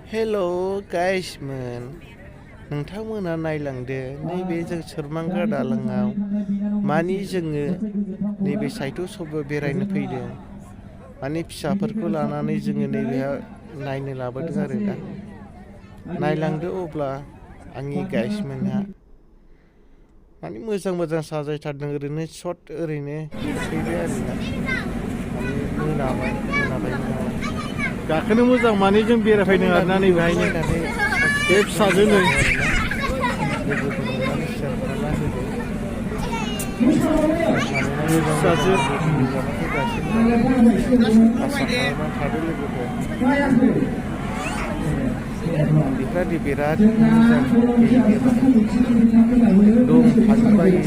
Hello guysमोन नोंथांमोना नायलांदो नैबे जों सोरमांगा दालाङाव मानि जोङो नैबे साइथ सबो बेरायनो फैदों माने फिसाफोरखौ लानानै जोङो नैबेयाव नायनो लाबोदों आरो दा नायलांदो अब्ला आंनि गाइसमोनहा माने मोजां साजायथारदों ओरैनो शर्ट ओरैनो फैबाय आरोना माने मोनाबाय गाखोनो मोजां माने जों बेरायफैदों आरोना नैबेहायनो बे फिसाजो नै फिसाजो बेफोरबायदि बिराद मोजां दं थाजोबबायो